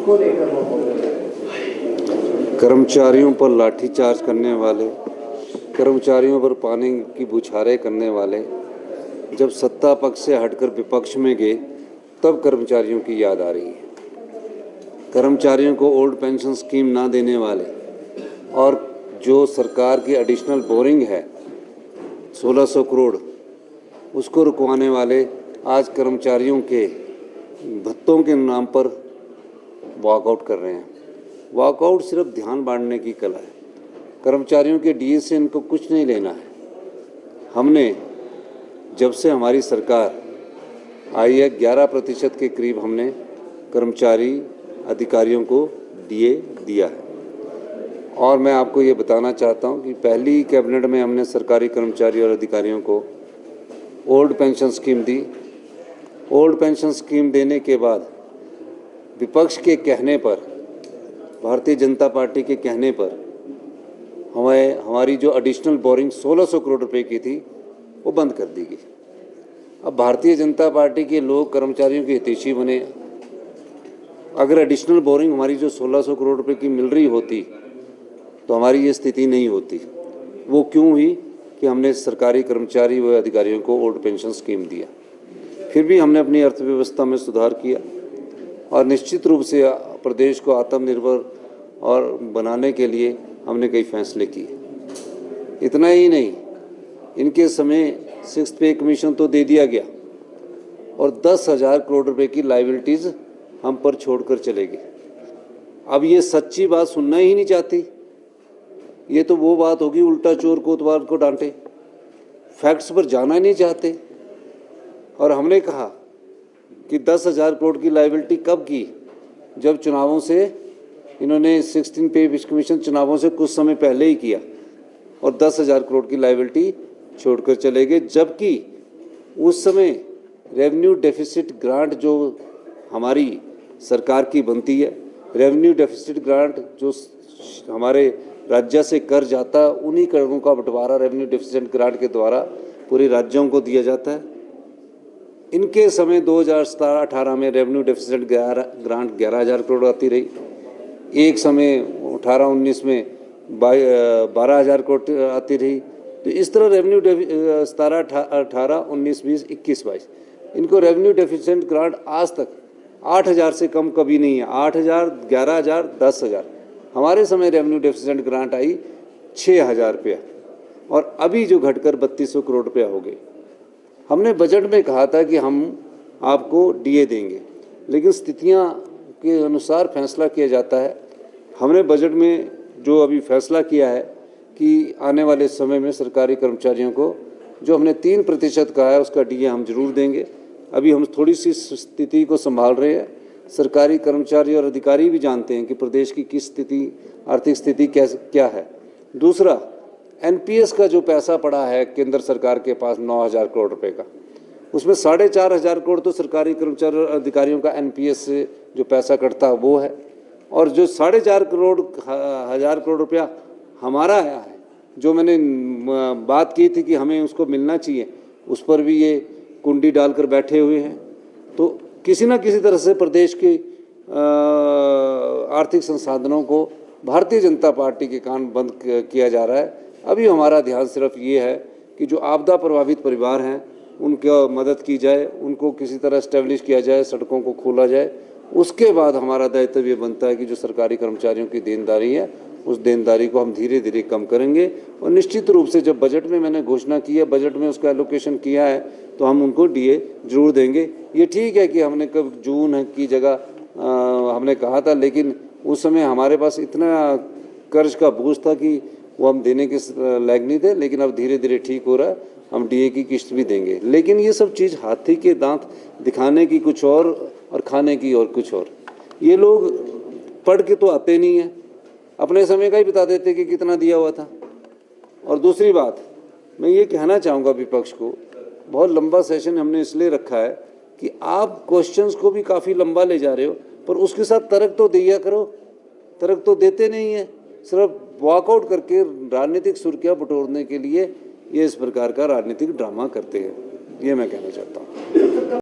उसको लेकर कर्मचारियों पर लाठीचार्ज करने वाले, कर्मचारियों पर पानी की बौछारें करने वाले जब सत्ता पक्ष से हटकर विपक्ष में गए तब कर्मचारियों की याद आ रही है। कर्मचारियों को ओल्ड पेंशन स्कीम ना देने वाले और जो सरकार की एडिशनल बोरिंग है 1600 करोड़ उसको रुकवाने वाले आज कर्मचारियों के भत्तों के नाम पर वॉकआउट कर रहे हैं। वॉकआउट सिर्फ ध्यान बांटने की कला है। कर्मचारियों के डीए से इनको कुछ नहीं लेना है। हमने जब से हमारी सरकार आई है 11% के करीब हमने कर्मचारी अधिकारियों को डीए दिया है। और मैं आपको ये बताना चाहता हूँ कि पहली कैबिनेट में हमने सरकारी कर्मचारी और अधिकारियों को ओल्ड पेंशन स्कीम दी। ओल्ड पेंशन स्कीम देने के बाद विपक्ष के कहने पर, भारतीय जनता पार्टी के कहने पर हमारी जो एडिशनल बोरिंग 1600 करोड़ रुपए की थी वो बंद कर दी गई। अब भारतीय जनता पार्टी के लोग कर्मचारियों के हितैषी बने। अगर एडिशनल बोरिंग हमारी जो 1600 करोड़ रुपए की मिल रही होती तो हमारी ये स्थिति नहीं होती। वो क्यों हुई कि हमने सरकारी कर्मचारी व अधिकारियों को ओल्ड पेंशन स्कीम दिया। फिर भी हमने अपनी अर्थव्यवस्था में सुधार किया और निश्चित रूप से प्रदेश को आत्मनिर्भर और बनाने के लिए हमने कई फैसले किए। इतना ही नहीं, इनके समय 6th पे कमीशन तो दे दिया गया और 10,000 करोड़ रुपए की लायबिलिटीज़ हम पर छोड़कर चले गए। अब ये सच्ची बात सुनना ही नहीं चाहती। ये तो वो बात होगी उल्टा चोर कोतवाल को डांटे, फैक्ट्स पर जाना ही नहीं चाहते। और हमने कहा कि 10,000 करोड़ की लायबिलिटी कब की, जब चुनावों से इन्होंने 16 पे कमीशन चुनावों से कुछ समय पहले ही किया और 10,000 करोड़ की लायबिलिटी छोड़कर चले गए। जबकि उस समय रेवेन्यू डेफिसिट ग्रांट जो हमारी सरकार की बनती है, रेवेन्यू डेफिसिट ग्रांट जो हमारे राज्य से कर जाता है, उन्हीं करों का बंटवारा रेवेन्यू डेफिसिट ग्रांट के द्वारा पूरे राज्यों को दिया जाता है। इनके समय 2017-18 में रेवेन्यू डेफिसिट ग्रांट 11,000 करोड़ आती रही। एक समय 18-19 में 12,000 करोड़ आती रही। तो इस तरह रेवेन्यू 17-18, 19-20, 21-22 इनको रेवेन्यू डेफिसिट ग्रांट आज तक 8,000 से कम कभी नहीं है। 8,000, 11,000, 10,000। हमारे समय रेवेन्यू डेफिसिट ग्रांट आई 6,000 रुपया और अभी जो घटकर 3,200 करोड़ रुपया हो गए। हमने बजट में कहा था कि हम आपको डीए देंगे, लेकिन स्थितियां के अनुसार फैसला किया जाता है। हमने बजट में जो अभी फैसला किया है कि आने वाले समय में सरकारी कर्मचारियों को जो हमने 3% कहा है उसका डीए हम जरूर देंगे। अभी हम थोड़ी सी स्थिति को संभाल रहे हैं। सरकारी कर्मचारी और अधिकारी भी जानते हैं कि प्रदेश की किस स्थिति, आर्थिक स्थिति क्या है। दूसरा, एनपीएस का जो पैसा पड़ा है केंद्र सरकार के पास 9,000 करोड़ रुपए का, उसमें 4,500 करोड़ तो सरकारी कर्मचारी और अधिकारियों का एनपीएस से जो पैसा कटता है वो है, और जो 4,500 करोड़ रुपया हमारा आया है, जो मैंने बात की थी कि हमें उसको मिलना चाहिए, उस पर भी ये कुंडी डालकर बैठे हुए हैं। तो किसी न किसी तरह से प्रदेश के आर्थिक संसाधनों को भारतीय जनता पार्टी के कान बंद किया जा रहा है। अभी हमारा ध्यान सिर्फ ये है कि जो आपदा प्रभावित परिवार हैं उनका मदद की जाए, उनको किसी तरह एस्टेब्लिश किया जाए, सड़कों को खोला जाए। उसके बाद हमारा दायित्व ये बनता है कि जो सरकारी कर्मचारियों की देनदारी है उस देनदारी को हम धीरे धीरे कम करेंगे। और निश्चित रूप से जब बजट में मैंने घोषणा की है, बजट में उसका एलोकेशन किया है, तो हम उनको डीए जरूर देंगे। ये ठीक है कि हमने कब जून की जगह हमने कहा था, लेकिन उस समय हमारे पास इतना कर्ज का बोझ था कि वो हम देने के लायक नहीं थे। लेकिन अब धीरे धीरे ठीक हो रहा है, हम डीए की किस्त भी देंगे। लेकिन ये सब चीज़ हाथी के दांत दिखाने की कुछ और खाने की और कुछ और। ये लोग पढ़ के तो आते नहीं हैं, अपने समय का ही बता देते कि कितना दिया हुआ था। और दूसरी बात, मैं ये कहना चाहूँगा विपक्ष को, बहुत लंबा सेशन हमने इसलिए रखा है कि आप क्वेश्चंस को भी काफ़ी लंबा ले जा रहे हो, पर उसके साथ तर्क तो दिया करो। तर्क तो देते नहीं है, सिर्फ वॉकआउट करके राजनीतिक सुर्खियाँ बटोरने के लिए ये इस प्रकार का राजनीतिक ड्रामा करते हैं। ये मैं कहना चाहता हूँ।